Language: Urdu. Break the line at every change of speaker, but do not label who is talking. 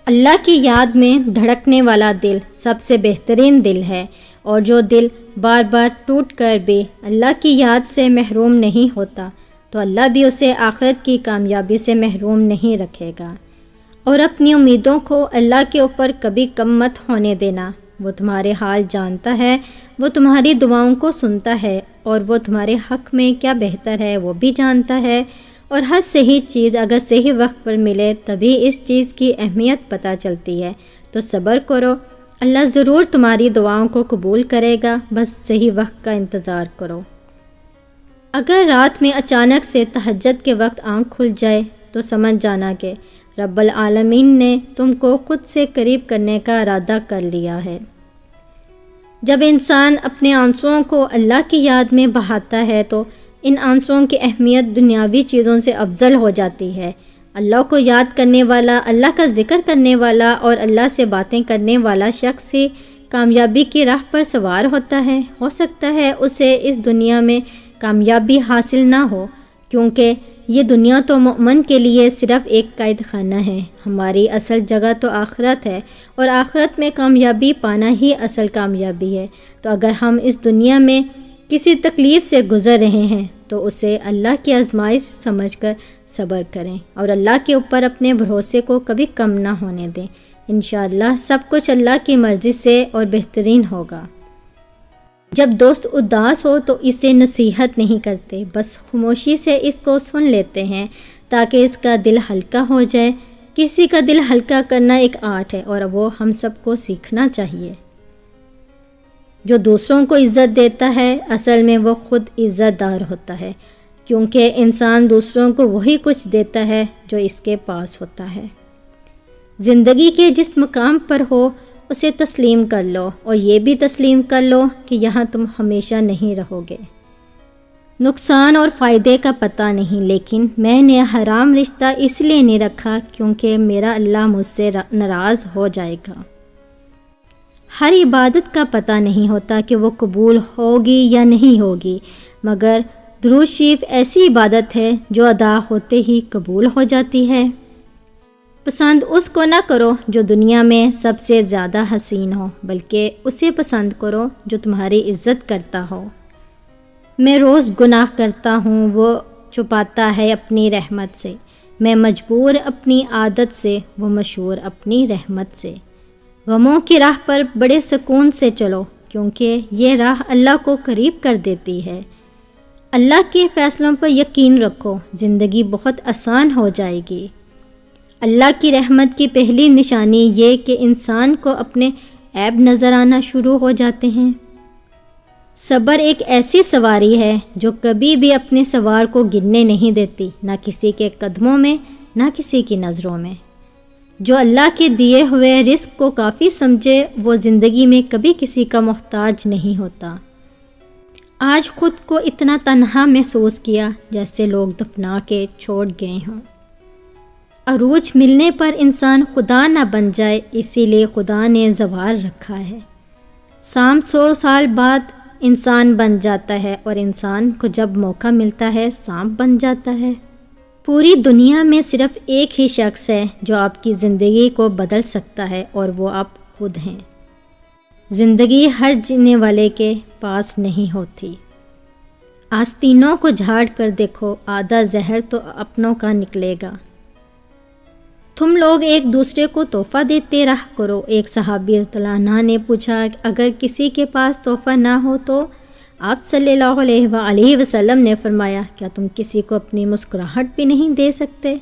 اللہ کی یاد میں دھڑکنے والا دل سب سے بہترین دل ہے، اور جو دل بار بار ٹوٹ کر بھی اللہ کی یاد سے محروم نہیں ہوتا تو اللہ بھی اسے آخرت کی کامیابی سے محروم نہیں رکھے گا۔ اور اپنی امیدوں کو اللہ کے اوپر کبھی کم مت ہونے دینا۔ وہ تمہارے حال جانتا ہے، وہ تمہاری دعاؤں کو سنتا ہے، اور وہ تمہارے حق میں کیا بہتر ہے وہ بھی جانتا ہے، اور ہر صحیح چیز اگر صحیح وقت پر ملے تبھی اس چیز کی اہمیت پتہ چلتی ہے۔ تو صبر کرو، اللہ ضرور تمہاری دعاؤں کو قبول کرے گا، بس صحیح وقت کا انتظار کرو۔ اگر رات میں اچانک سے تہجد کے وقت آنکھ کھل جائے تو سمجھ جانا کہ رب العالمین نے تم کو خود سے قریب کرنے کا ارادہ کر لیا ہے۔ جب انسان اپنے آنسوؤں کو اللہ کی یاد میں بہاتا ہے تو ان آنسوؤں کی اہمیت دنیاوی چیزوں سے افضل ہو جاتی ہے۔ اللہ کو یاد کرنے والا، اللہ کا ذکر کرنے والا اور اللہ سے باتیں کرنے والا شخص ہی کامیابی کی راہ پر سوار ہوتا ہے۔ ہو سکتا ہے اسے اس دنیا میں کامیابی حاصل نہ ہو، کیونکہ یہ دنیا تو مومن کے لیے صرف ایک قید خانہ ہے۔ ہماری اصل جگہ تو آخرت ہے، اور آخرت میں کامیابی پانا ہی اصل کامیابی ہے۔ تو اگر ہم اس دنیا میں کسی تکلیف سے گزر رہے ہیں تو اسے اللہ کی آزمائش سمجھ کر صبر کریں، اور اللہ کے اوپر اپنے بھروسے کو کبھی کم نہ ہونے دیں۔ انشاءاللہ سب کچھ اللہ کی مرضی سے اور بہترین ہوگا۔ جب دوست اداس ہو تو اسے نصیحت نہیں کرتے، بس خاموشی سے اس کو سن لیتے ہیں تاکہ اس کا دل ہلکا ہو جائے۔ کسی کا دل ہلکا کرنا ایک آرٹ ہے، اور وہ ہم سب کو سیکھنا چاہیے۔ جو دوسروں کو عزت دیتا ہے اصل میں وہ خود عزت دار ہوتا ہے، کیونکہ انسان دوسروں کو وہی کچھ دیتا ہے جو اس کے پاس ہوتا ہے۔ زندگی کے جس مقام پر ہو اسے تسلیم کر لو، اور یہ بھی تسلیم کر لو کہ یہاں تم ہمیشہ نہیں رہو گے۔ نقصان اور فائدے کا پتہ نہیں، لیکن میں نے حرام رشتہ اس لیے نہیں رکھا کیونکہ میرا اللہ مجھ سے ناراض ہو جائے گا۔ ہر عبادت کا پتہ نہیں ہوتا کہ وہ قبول ہوگی یا نہیں ہوگی، مگر درود شریف ایسی عبادت ہے جو ادا ہوتے ہی قبول ہو جاتی ہے۔ پسند اس کو نہ کرو جو دنیا میں سب سے زیادہ حسین ہو، بلکہ اسے پسند کرو جو تمہاری عزت کرتا ہو۔ میں روز گناہ کرتا ہوں، وہ چھپاتا ہے اپنی رحمت سے۔ میں مجبور اپنی عادت سے، وہ مشہور اپنی رحمت سے۔ غموں کی راہ پر بڑے سکون سے چلو، کیونکہ یہ راہ اللہ کو قریب کر دیتی ہے۔ اللہ کے فیصلوں پر یقین رکھو، زندگی بہت آسان ہو جائے گی۔ اللہ کی رحمت کی پہلی نشانی یہ کہ انسان کو اپنے عیب نظر آنا شروع ہو جاتے ہیں۔ صبر ایک ایسی سواری ہے جو کبھی بھی اپنے سوار کو گرنے نہیں دیتی، نہ کسی کے قدموں میں نہ کسی کی نظروں میں۔ جو اللہ کے دیے ہوئے رزق کو کافی سمجھے وہ زندگی میں کبھی کسی کا محتاج نہیں ہوتا۔ آج خود کو اتنا تنہا محسوس کیا جیسے لوگ دفنا کے چھوڑ گئے ہوں۔ عروج ملنے پر انسان خدا نہ بن جائے، اسی لیے خدا نے زوال رکھا ہے۔ 100 سال بعد انسان بن جاتا ہے، اور انسان کو جب موقع ملتا ہے سانپ بن جاتا ہے۔ پوری دنیا میں صرف ایک ہی شخص ہے جو آپ کی زندگی کو بدل سکتا ہے، اور وہ آپ خود ہیں۔ زندگی ہر جینے والے کے پاس نہیں ہوتی۔ آستینوں کو جھاڑ کر دیکھو، آدھا زہر تو اپنوں کا نکلے گا۔ تم لوگ ایک دوسرے کو تحفہ دیتے رہا کرو۔ ایک صحابی رضی اللہ عنہ نے پوچھا اگر کسی کے پاس تحفہ نہ ہو تو؟ آپ صلی اللہ علیہ وآلہ وسلم نے فرمایا کیا تم کسی کو اپنی مسکراہٹ بھی نہیں دے سکتے؟